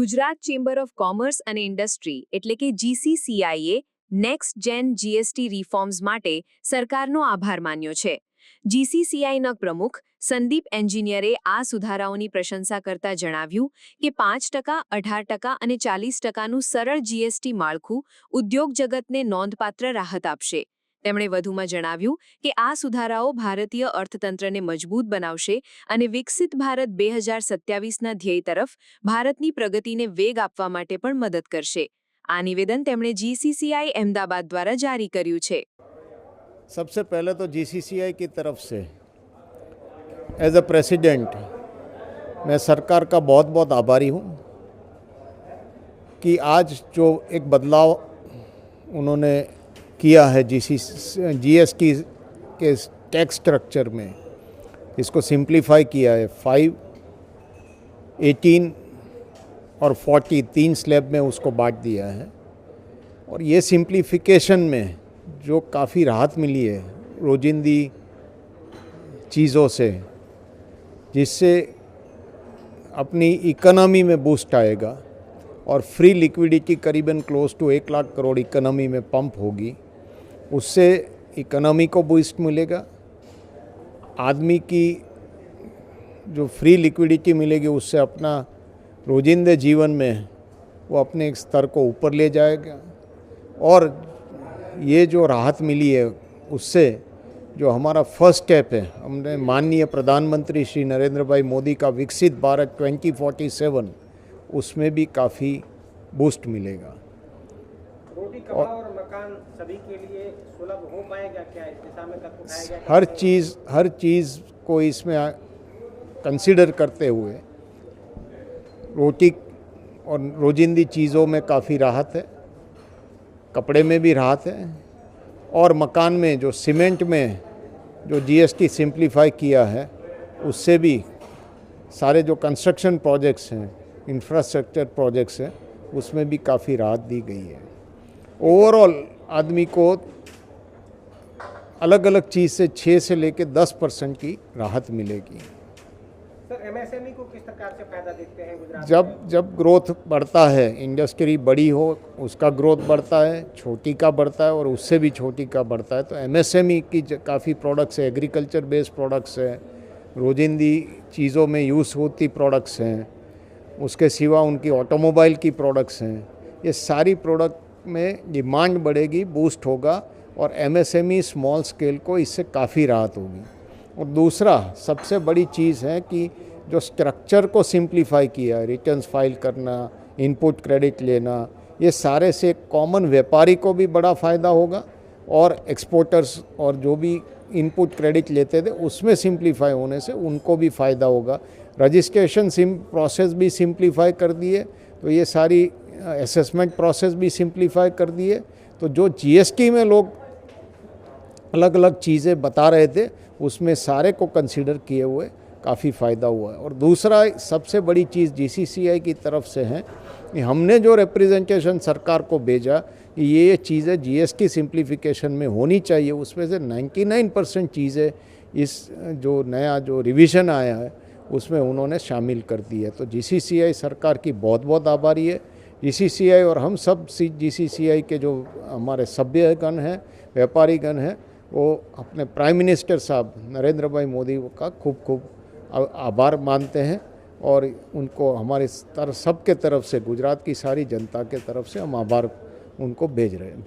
Gujarat chamber of commerce અને industry એટલે કે જીસીસીઆઈએ નેક્સ્ટ જેન જીએસટી રિફોર્મ્સ માટે સરકારનો આભાર માન્યો છે. જીસીસીઆઈના પ્રમુખ સંદીપ એન્જિનિયરે આ સુધારાઓની પ્રશંસા કરતા જણાવ્યું કે 5%, 18% અને 40%નું સરળ જીએસટી માળખું ઉદ્યોગ જગતને નોંધપાત્ર રાહત આપશે. તેમણે વધુમાં જણાવ્યું કે આ સુધારાઓ ભારતીય અર્થતંત્રને મજબૂત બનાવશે અને વિકસિત ભારત 2027ના ધ્યેય તરફ ભારતની પ્રગતિને વેગ આપવા માટે પણ મદદ કરશે. આ નિવેદન તેમણે જીસીસીઆઈ અહેમદાબાદ દ્વારા જારી કર્યું છે. सबसे पहले तो जीसीसीआई की तरफ से एज अ प्रेसिडेंट मैं सरकार का बहुत बहुत आभारी हूँ कि आज जो एक बदलाव उन्होंने किया है जीएसटी के टैक्स स्ट्रक्चर में, इसको सिंप्लीफाई किया है. 5, 18 और 40 तीन स्लैब में उसको बांट दिया है. और ये सिंप्लीफिकेशन में जो काफ़ी राहत मिली है रोजिंदी चीज़ों से, जिससे अपनी इकोनॉमी में बूस्ट आएगा और फ्री लिक्विडिटी करीबन close to 1 lakh crore economy में पंप होगी. उससे इकोनॉमी को बूस्ट मिलेगा. आदमी की जो फ्री लिक्विडिटी मिलेगी उससे अपना रोजिंदे जीवन में वो अपने एक स्तर को ऊपर ले जाएगा. और ये जो राहत मिली है उससे जो हमारा फर्स्ट स्टेप है, हमने माननीय प्रधानमंत्री श्री नरेंद्र भाई मोदी का विकसित भारत 2047, उसमें भी काफ़ी बूस्ट मिलेगा. रोटी, कपड़ा और मकान सभी के लिए सुलभ हो पाएगा क्या? इस दिशा में कदम उठाया गया? हर चीज़ को इसमें कंसीडर करते हुए रोटी और रोजिंदी चीज़ों में काफ़ी राहत है, कपड़े में भी राहत है. और मकान में जो सीमेंट में जो जीएसटी सिंप्लीफाई किया है उससे भी सारे जो कंस्ट्रक्शन प्रोजेक्ट्स हैं, इंफ्रास्ट्रक्चर प्रोजेक्ट्स हैं, उसमें भी काफ़ी राहत दी गई है. ओवरऑल आदमी को अलग अलग चीज़ से 6 से लेकर 10% की राहत मिलेगी. सर, एमएसएमई को किस प्रकार से फायदा देखते हैं गुजरात? जब ग्रोथ बढ़ता है, इंडस्ट्री बड़ी हो, उसका ग्रोथ बढ़ता है, छोटी का बढ़ता है और उससे भी छोटी का बढ़ता है. तो एमएसएमई की काफ़ी प्रोडक्ट्स है, एग्रीकल्चर बेस्ड प्रोडक्ट्स हैं, रोजिंदी चीज़ों में यूज़ होती प्रोडक्ट्स हैं, उसके सिवा उनकी ऑटोमोबाइल की प्रोडक्ट्स हैं. ये सारी प्रोडक्ट में डिमांड बढ़ेगी, बूस्ट होगा और एमएसएमई स्मॉल स्केल को इससे काफ़ी राहत होगी. और दूसरा सबसे बड़ी चीज़ है कि जो स्ट्रक्चर को सिंप्लीफाई किया है, रिटर्न्स फाइल करना, इनपुट क्रेडिट लेना, ये सारे से कॉमन व्यापारी को भी बड़ा फ़ायदा होगा और एक्सपोर्टर्स और जो भी इनपुट क्रेडिट लेते थे उसमें सिंप्लीफाई होने से उनको भी फ़ायदा होगा. रजिस्ट्रेशन प्रोसेस भी सिंप्लीफाई कर दिए, तो ये सारी असेसमेंट प्रोसेस भी सिंप्लीफाई कर दिए. तो जो जीएसटी में लोग अलग अलग चीज़ें बता रहे थे उसमें सारे को कंसीडर किए हुए काफ़ी फ़ायदा हुआ है. और दूसरा सबसे बड़ी चीज़ जीसीसीआई की तरफ से है कि हमने जो रिप्रेजेंटेशन सरकार को भेजा कि ये चीज़ें जीएसटी सिंप्लीफिकेशन में होनी चाहिए, उसमें से 99% चीज़ें इस जो नया जो रिवीजन आया है उसमें उन्होंने शामिल कर दी है. तो जीसीसीआई सरकार की बहुत बहुत आभारी है. जीसीसीआई और हम सब जीसीसीआई के जो हमारे सभ्यगण हैं, व्यापारीगण हैं, वो अपने प्राइम मिनिस्टर साहब नरेंद्र भाई मोदी का खूब खूब आभार मानते हैं और उनको हमारे सबके तरफ से, गुजरात की सारी जनता के तरफ से हम आभार उनको भेज रहे हैं.